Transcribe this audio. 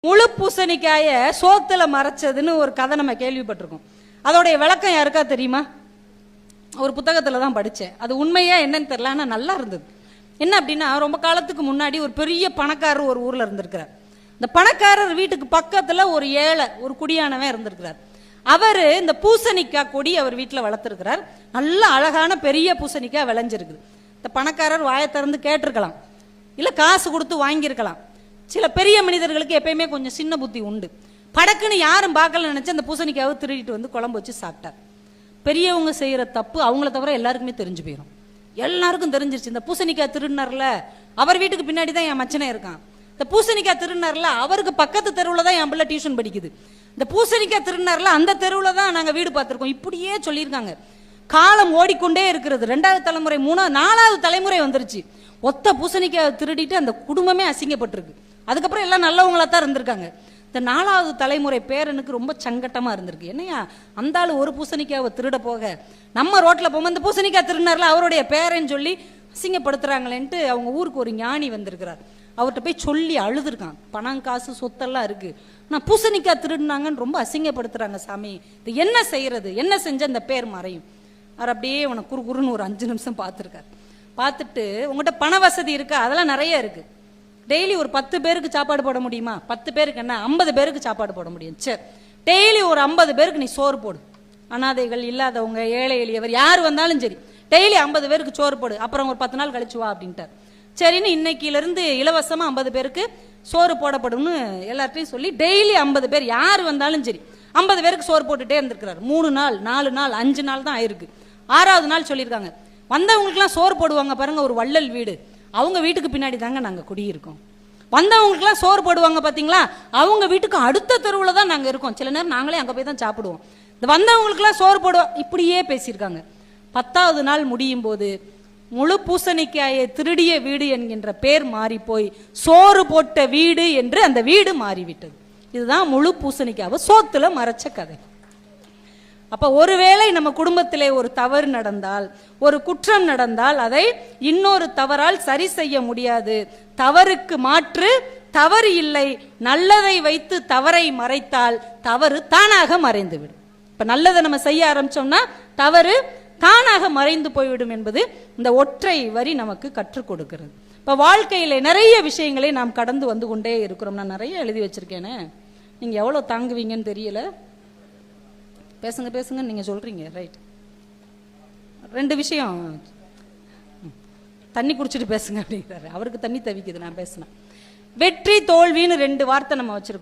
முழு பூசணிக்காய சோத்துல மறைச்சதுன்னு ஒரு கதை நம்ம கேள்விப்பட்டிருக்கோம். அதோடைய விளக்கம் யாருக்கா தெரியுமா? ஒரு புத்தகத்துல தான் படிச்சேன். அது உண்மையா என்னன்னு தெரியல, ஆனா நல்லா இருந்தது. என்ன அப்படின்னா, ரொம்ப காலத்துக்கு முன்னாடி ஒரு பெரிய பணக்காரர் ஒரு ஊர்ல இருந்திருக்கிறார். இந்த பணக்காரர் வீட்டுக்கு பக்கத்துல ஒரு ஏழை, ஒரு குடியானவன் இருந்திருக்கிறார். அவரு இந்த பூசணிக்காய் கொடி அவர் வீட்டுல வளர்த்திருக்கிறார். நல்ல அழகான பெரிய பூசணிக்காய் விளைஞ்சிருக்குது. இந்த பணக்காரர் வாயை திறந்து கேட்டிருக்கலாம், இல்ல காசு கொடுத்து வாங்கியிருக்கலாம். சில பெரிய மனிதர்களுக்கு எப்பயுமே கொஞ்சம் சின்ன புத்தி உண்டு. படக்குன்னு யாரும் பார்க்கல நினைச்சு அந்த பூசணிக்காவை திருடிட்டு வந்து குழம்பு வச்சு சாப்பிட்டார். பெரியவங்க செய்யற தப்பு அவங்கள தவிர எல்லாருக்குமே தெரிஞ்சு போயிடும். எல்லாருக்கும் தெரிஞ்சிருச்சு, இந்த பூசணிக்காய் திருடினார்ல அவர் வீட்டுக்கு பின்னாடி தான் என் மச்சனே இருக்கான், இந்த பூசணிக்காய் திருடினார்ல அவருக்கு பக்கத்து தெருவில் தான் என் பிள்ளை டியூஷன் படிக்குது, இந்த பூசணிக்காய் திருடினார்ல அந்த தெருவில் தான் நாங்கள் வீடு பார்த்துருக்கோம், இப்படியே சொல்லியிருக்காங்க. காலம் ஓடிக்கொண்டே இருக்கிறது. 2வது தலைமுறை, 3வது 4வது தலைமுறை வந்துருச்சு. ஒத்த பூசணிக்காய் திருடிட்டு அந்த குடும்பமே அசிங்கப்பட்டிருக்கு. அதுக்கப்புறம் எல்லாம் நல்லவங்களா தான் இருந்திருக்காங்க. இந்த 4வது தலைமுறை பேரனுக்கு ரொம்ப சங்கட்டமா இருந்திருக்கு. என்னையா அந்த ஆளு ஒரு பூசணிக்காவை திருட போக நம்ம ரோட்ல போகும்போது இந்த பூசணிக்காய் திருடினார்ல அவருடைய பேரன்னு சொல்லி அசிங்கப்படுத்துறாங்களேன்ட்டு அவங்க ஊருக்கு ஒரு ஞானி வந்திருக்கிறார். அவர்கிட்ட போய் சொல்லி அழுதுருக்கான். பணம் காசு சொத்தெல்லாம் இருக்கு, நான் பூசணிக்காய் திருடினாங்கன்னு ரொம்ப அசிங்கப்படுத்துறாங்க சாமி, இது என்ன செய்யறது, என்ன செஞ்ச இந்த பேர் மறையும். அவர் அப்படியே உனக்கு குறுகுறுன்னு ஒரு 5 நிமிஷம் பார்த்துருக்காரு. பார்த்துட்டு, உங்கள்கிட்ட பண வசதி இருக்கா? அதெல்லாம் நிறைய இருக்கு. டெய்லி ஒரு 10 பேருக்கு சாப்பாடு போட முடியுமா? 10 பேருக்கு என்ன 50 பேருக்கு சாப்பாடு போட முடியும். சரி, டெய்லி ஒரு 50 பேருக்கு நீ சோறு போடு. அனாதைகள், இல்லாதவங்க, ஏழை எளியவர் யார் வந்தாலும் சரி, டெய்லி 50 பேருக்கு சோறு போடு. அப்புறம் ஒரு 10 நாள் கழிச்சு வா அப்படின்ட்டார். சரின்னு இன்னைக்கிலிருந்து இலவசமா 50 பேருக்கு சோறு போடப்படும்னு எல்லார்ட்டையும் சொல்லி டெய்லி 50 பேர் யார் வந்தாலும் சரி 50 பேருக்கு சோறு போட்டுட்டே இருந்திருக்கிறார். 3 நாள் 4 நாள் 5 நாள் தான் ஆயிருக்கு. 6வது நாள் சொல்லியிருக்காங்க, வந்தவங்களுக்குலாம் சோறு போடுவாங்க பாருங்க, ஒரு வள்ளல் வீடு, அவங்க வீட்டுக்கு பின்னாடி தாங்க நாங்கள் குடியிருக்கோம். வந்தவங்களுக்குலாம் சோறு போடுவாங்க பார்த்தீங்களா, அவங்க வீட்டுக்கு அடுத்த தெருவில் தான் நாங்கள் இருக்கோம். சில நேரம் நாங்களே அங்கே போய் தான் சாப்பிடுவோம். இந்த வந்தவங்களுக்குலாம் சோறு போடுவோம், இப்படியே பேசியிருக்காங்க. 10வது நாள் முடியும் போது முழு பூசணிக்காயை திருடிய வீடு என்கின்ற பேர் மாறி போய் சோறு போட்ட வீடு என்று அந்த வீடு மாறிவிட்டது. இதுதான் முழு பூசணிக்காவை சோத்துல மறைச்ச கதை. அப்ப ஒருவேளை நம்ம குடும்பத்திலே ஒரு தவறு நடந்தால், ஒரு குற்றம் நடந்தால், அதை இன்னொரு தவறால் சரி செய்ய முடியாது. தவறுக்கு மாற்று தவறு இல்லை. நல்லதை வைத்து தவறை மறைத்தால் தவறு தானாக மறைந்து விடும். இப்ப நல்லதை நம்ம செய்ய ஆரம்பிச்சோம்னா தவறு தானாக மறைந்து போய்விடும் என்பது இந்த ஒற்றை வரி நமக்கு கற்றுக் கொடுக்கிறது. இப்ப வாழ்க்கையில நிறைய விஷயங்களை நாம் கடந்து வந்து கொண்டே இருக்கிறோம். நான் நிறைய எழுதி வச்சிருக்கேனே, நீங்க எவ்வளவு தாங்குவீங்கன்னு தெரியல. பேசுங்க பேசுங்க நீங்க சொல்றீங்க, ரைட். 2 விஷயம், தண்ணி குடிச்சிட்டு பேசுங்க அப்படிங்கிறாரு. அவருக்கு தண்ணி தவிக்குது நான் பேசினேன். வெற்றி தோல்வின்னு 2 வார்த்தை நம்ம வச்சிருக்கோம்.